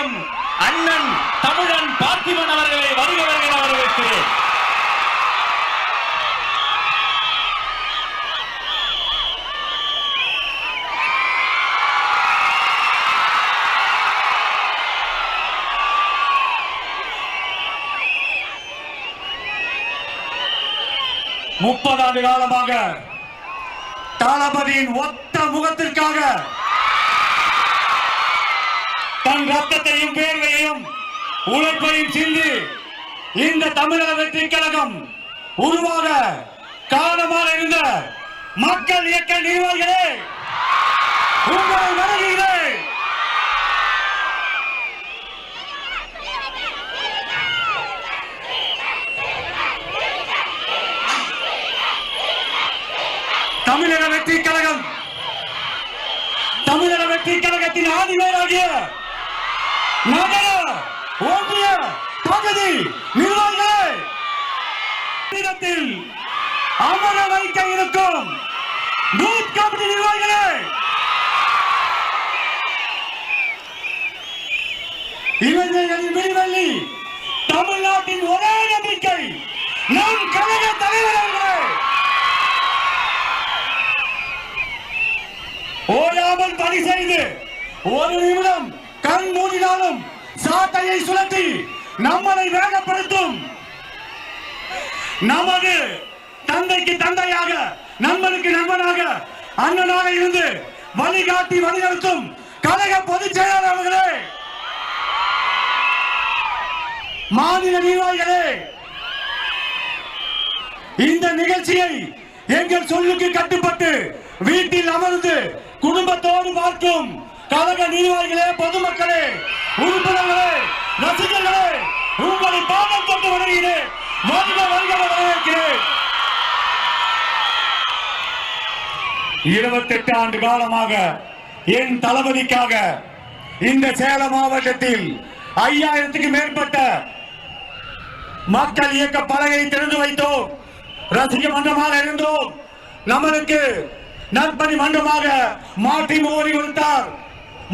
இருக்கும் அண்ணன் தமிழன் பார்த்திபன் அவர்களை வருக வருக வரவேற்கிறேன். முப்பது காலமாக தளபதியின் ஒத்த முகத்திற்காக தன் ரத்தத்தையும் வேர்வையையும் உழைப்பையும் சிந்தி இந்த தமிழக வெற்றி கழகம் உருவாக காரணமாக இருந்த மக்கள் இயக்க நிர்வாகிகளே, உங்களை வணங்குகிறேன். தமிழக வெற்றி கழகம், தமிழக வெற்றி கழகத்தின் ஆதிவேராகிய நகர ஒன்றிய பகுதி நிர்வாகிகளே, அமர வைக்க இருக்கும் பூத் கமிட்டி நிர்வாகிகளே, இளைஞர்களின் விடிவெள்ளி தமிழ்நாட்டின் ஒரே நம்பிக்கை நம் கழக தலைவர் அவர்களே, ஓயாமல் பணி செய்து ஒரு நிமிடம் கண் மூடினாலும் சாட்டையை சுழற்றி நம்மளை வேகப்படுத்தும் நமது தந்தைக்கு தந்தையாக, நண்பனுக்கு நண்பனாக, அண்ணனாக இருந்து வழிகாட்டி வழிநடத்தும் கழக பொதுச் செயலாளர் அவர்களே, மாநில நிர்வாகிகளே, இந்த நிகழ்ச்சியை எங்கள் சொல்லுக்கு கட்டுப்பட்டு வீட்டில் அமர்ந்து குடும்பத்தோடு பார்க்கும் கழக நிர்வாகிகளே, பொதுமக்களே, உறுப்பினர்களே, ரசிகர்களே, உங்களை பாதம் தொட்டு வணங்குகிறேன். வருக வருக வரவேற்கிறேன். 28 ஆண்டு காலமாக என் தளபதிக்காக இந்த சேலம் மாவட்டத்தில் 5000க்கு மேற்பட்ட மக்கள் இயக்க பலகை திறந்து வைத்தோம். ரசிக மன்றமாக இருந்தோம். நம்மளுக்கு நற்பணி மன்றமாக மாற்றி மோடி கொடுத்தார்.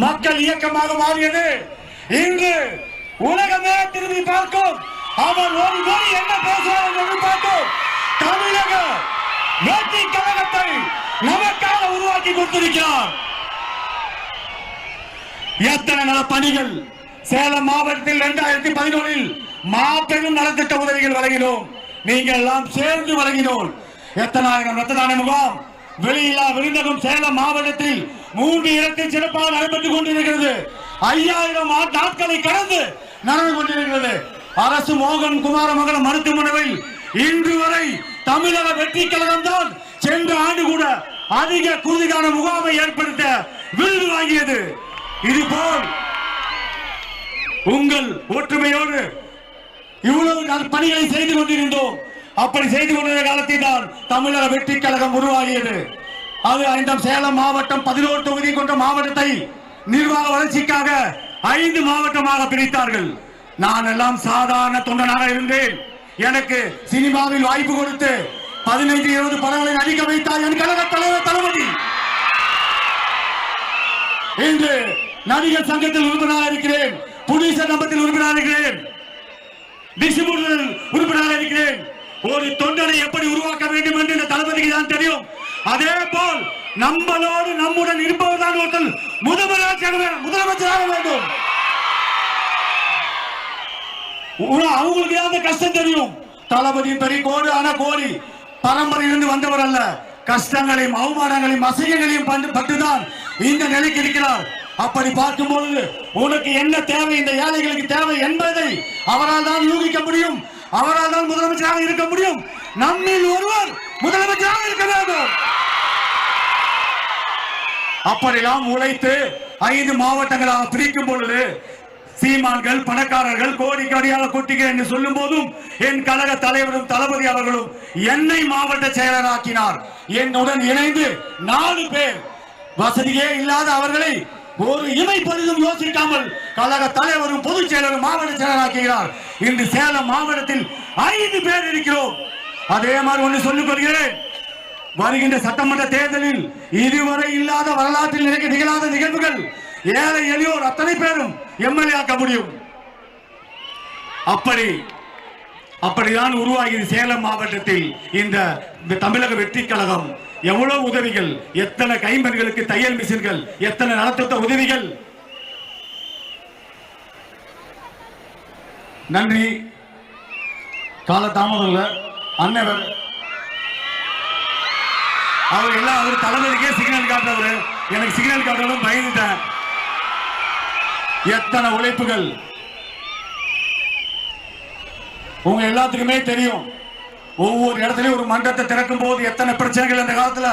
மக்கள் இயக்கமாக மாறியது. இன்று உலகமே திரும்பி பார்க்கும். அவர் ஒரு மொழி என்ன பேசுவார் என்று பார்க்கும். தமிழக வெற்றி கழகத்தை நமக்காக உருவாக்கி கொடுத்திருக்கிறார். எத்தனை நல பணிகள் சேலம் மாவட்டத்தில் 2011 மாபெரும் நலத்திட்ட உதவிகள் வழங்கினோம். நீங்கள் எல்லாம் சேர்ந்து வழங்கினோம். எத்தனாயிரம் ரத்த தான முகாம், வெளியில்லா விருந்தகம் சேலம் மாவட்டத்தில் 3 இடத்தில் சிறப்பாக நடைபெற்றுக் கொண்டிருக்கிறது. 5000 நாட்களை கடந்து நடந்து கொண்டிருக்கிறது. அரசு மோகன் குமாரமங்கல மருத்துவமனையில் இன்று வரை தமிழக வெற்றி கழகம் தான் சென்ற ஆண்டு கூட அதிக குருதிகான முகாமை ஏற்படுத்த விருது வாங்கியது. இதுபோல் உங்கள் ஒற்றுமையோடு இவ்வளவு பணிகளை செய்து கொண்டிருந்தோம். அப்படி செய்து கொண்டிருந்த காலத்தில் தான் தமிழக வெற்றி கழகம் உருவாகியது. அது இந்த சேலம் மாவட்டம் 11 தொகுதி கொண்ட மாவட்டத்தை நிர்வாக வளர்ச்சிக்காக 5 மாவட்டமாக பிரித்தார்கள். நான் எல்லாம் சாதாரண தொண்டனாக இருந்தேன். எனக்கு சினிமாவில் வாய்ப்பு கொடுத்து 15-20 படங்களை நடிக்க வைத்தார் என் கழக தலைவர் தளபதி. இன்று நடிகர் சங்கத்தில் உறுப்பினராக இருக்கிறேன். புலிசர் நம்பத்தில் உறுப்பினராக இருக்கிறேன். டிஸ்ட்ரிபியூட்டர் உறுப்பினராக இருக்கிறேன். ஒரு தொண்டனை எப்படி உருவாக்க வேண்டும் என்று இந்த தளபதிக்கு தான் தெரியும். அதே போல் நம்மளோடு நம்முடன் இருப்பவர்தான் ஒருத்தர் முதலமைச்சராக வேண்டும். அவங்களுக்கு அந்த கஷ்டம் தெரியும். தளபதி பெரிய கோடு ஆனா கோடி பரம்பரையிலிருந்து வந்தவர் அல்ல. கஷ்டங்களையும் அவமானங்களையும் அசைகளையும் பட்டுதான் இந்த நிலைக்கு இருக்கிறார். அப்படி பார்க்கும்போது உனக்கு என்ன தேவை, இந்த ஏழைகளுக்கு தேவை என்பதை அவரால் தான் யூகிக்க முடியும். அவரால் தான் முதலமைச்சராக இருக்க முடியும். நம்மில் ஒருவர் முதலமைச்சராக இருக்க வேண்டும். அப்படியெல்லாம் உழைத்து 5 மாவட்டங்களாக பிரிக்கும் பொழுது சீமான்கள், பணக்காரர்கள் கோடிக்கடியாக கொட்டுகிறேன் என்று சொல்லும் போதும் என் கழக தலைவரும் தளபதி அவர்களும் என்னை மாவட்ட செயலராக்கினார். என்னுடன் இணைந்து 4 பேர் வசதியே இல்லாத அவர்களை ஒரு இமை பரிதும் யோசிக்காமல் கழக தலைவரும் பொதுச் செயலரும் மாவட்ட செயலராக்குகிறார். இன்று சேலம் மாவட்டத்தில் 5 பேர் இருக்கிறோம். அதே மாதிரி ஒன்று சொல்லிக் கொள்கிறேன். வருகின்ற சட்டமன்ற தேர்தலில் இதுவரை இல்லாத வரலாற்றில் நிகழாத நிகழ்வுகள் ஏழை எளியோர் அத்தனை பேரும் எம்எல்ஏ ஆக்க முடியும். அப்படிதான் உருவாகியது சேலம் மாவட்டத்தில் இந்த தமிழக வெற்றி கழகம். எவ்வளவு உதவிகள், எத்தனை கைம்பெண்களுக்கு தையல் மிஷின்கள், எத்தனை நலத்திட்ட உதவிகள். நன்றி. காலதாமதம் இல்ல அண்ணவர் அவர் எல்லாம் அவர் தலைவருக்கே சிக்னல் காட்டுறவர். எனக்கு சிக்னல் காட்டுறதும் பயந்துட்டேன். எத்தனை உழைப்புகள் உங்க எல்லாத்துக்குமே தெரியும். ஒவ்வொரு இடத்துலயும் ஒரு மன்றத்தை திறக்கும் போது எத்தனை பிரச்சனைகள் அந்த காலத்துல.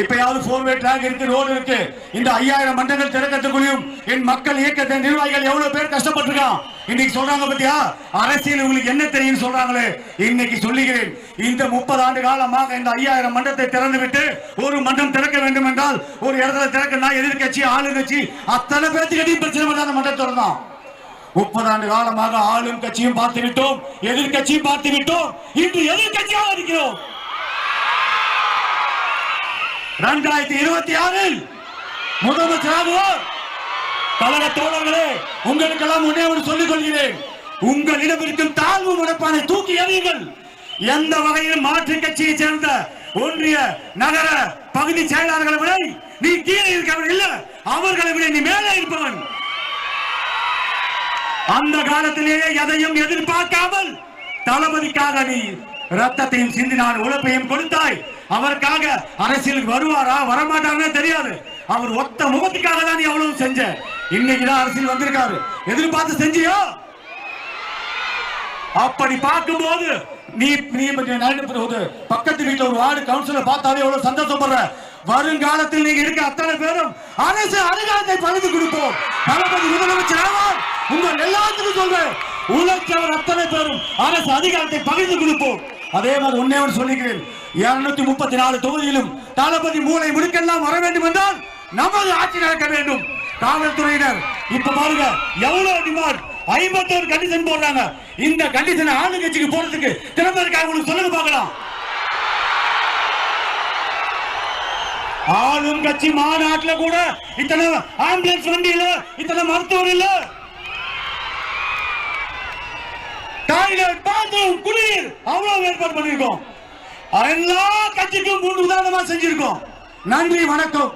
இப்பயாவது 4-way ட்ராக் இருக்கு, ரோடு இருக்கு. இந்த 5000 மன்றங்கள் திறக்கத்துக்குள்ளும் என் மக்கள் இயக்கத்தை நிர்வாகிகள் எவ்வளவு பேர் கஷ்டப்பட்டிருக்கான். இன்னைக்கு சொல்றாங்க பத்தியா, அரசியல் உங்களுக்கு என்ன தெரியும் சொல்றாங்களே. இன்னைக்கு சொல்லுகிறேன், இந்த 30 ஆண்டு காலமாக இந்த 5000 மன்றத்தை திறந்து விட்டு ஒரு மன்றம் திறக்க வேண்டும் என்றால் ஒரு இடத்துல திறக்கனா எதிர்கட்சி ஆளுங்கட்சி அத்தனை பேருக்கு பிரச்சனை பண்ண அந்த மன்றத்தை திறந்தான். 30 ஆண்டு காலமாக ஆளும் கட்சியும் பார்த்து விட்டோம், எதிர்கட்சியும் பார்த்து விட்டோம். இன்று எதிர்கட்சியாக இருக்கிறோம். 2026 முதலமைச்சராக கழக தோழர்களே, உங்களுக்கெல்லாம் ஒன்னே ஒன்று சொல்லிக் கொள்கிறேன். உங்களிடம் இருக்கும் தாழ்வு மனப்பானை தூக்கி எறியுங்கள். எந்த வகையில் மாற்று கட்சியை சேர்ந்த ஒன்றிய நகர பகுதி செயலாளர்களை விட நீ கீழே இருக்கவன் இல்ல, அவர்களை விட நீ மேலே இருப்பவன். அந்த காலத்திலேயே எதையும் எதிர்பார்க்காமல் தளபதிக்காக நீ ரத்தத்தையும் சிந்தினான், உழைப்பையும் கொடுத்தாய். அவருக்காக அரசியலுக்கு வருவாரா வரமாட்டாருன்னு தெரியாது. அவர் ஒத்த முகத்துக்காக தான் நீ அவ்வளவு செஞ்ச. இன்னைக்குதான் அரசியல் வந்திருக்காரு, எதிர்பார்த்து செஞ்சியோ? அப்படி பார்க்கும்போது நீ பக்கத்து வீட்டுல ஒரு வார்டு கவுன்சிலர் பார்த்தாலே எவ்வளவு சந்தோஷப்படுற. வருங்காலத்தில் நீங்க இருக்க அத்தனை பேரும் அரசு அதிகாரத்தை பகிர்ந்து கொடுப்போம். தளபதி முதலமைச்சர் ஆவார். உங்கள் எல்லாத்துக்கும் சொல்றேன், உழைச்சவர் அத்தனை பேரும் அரசு அதிகாரத்தை பகிர்ந்து கொடுப்போம். அதே மாதிரி ஒன்னே சொல்லிக்கிறேன், 234 தொகுதியிலும் தளபதி மூளை முடுக்கெல்லாம் வர வேண்டும் என்றால் நமது ஆட்சி நடக்க வேண்டும். காவல்துறையினர் இப்ப பாருங்க எவ்வளவு டிமாண்ட், 51 கண்டிஷன் போடுறாங்க. இந்த கண்டிஷன் ஆளுங்கட்சிக்கு போறதுக்கு திறமை இருக்கா உங்களுக்கு சொல்லுங்க பார்க்கலாம். ஆளும் கட்சி மாநாட்டில் கூட இத்தனை ஆம்புலன்ஸ் வண்டி இல்ல, இத்தனை மருத்துவர் இல்ல, டாய்லெட் பாத்ரூம் குடிநீர் அவ்வளவு ஏற்பாடு பண்ணிருக்கோம். எல்லா கட்சிக்கும் 3 உதாரணமா செஞ்சிருக்கோம். நன்றி, வணக்கம்.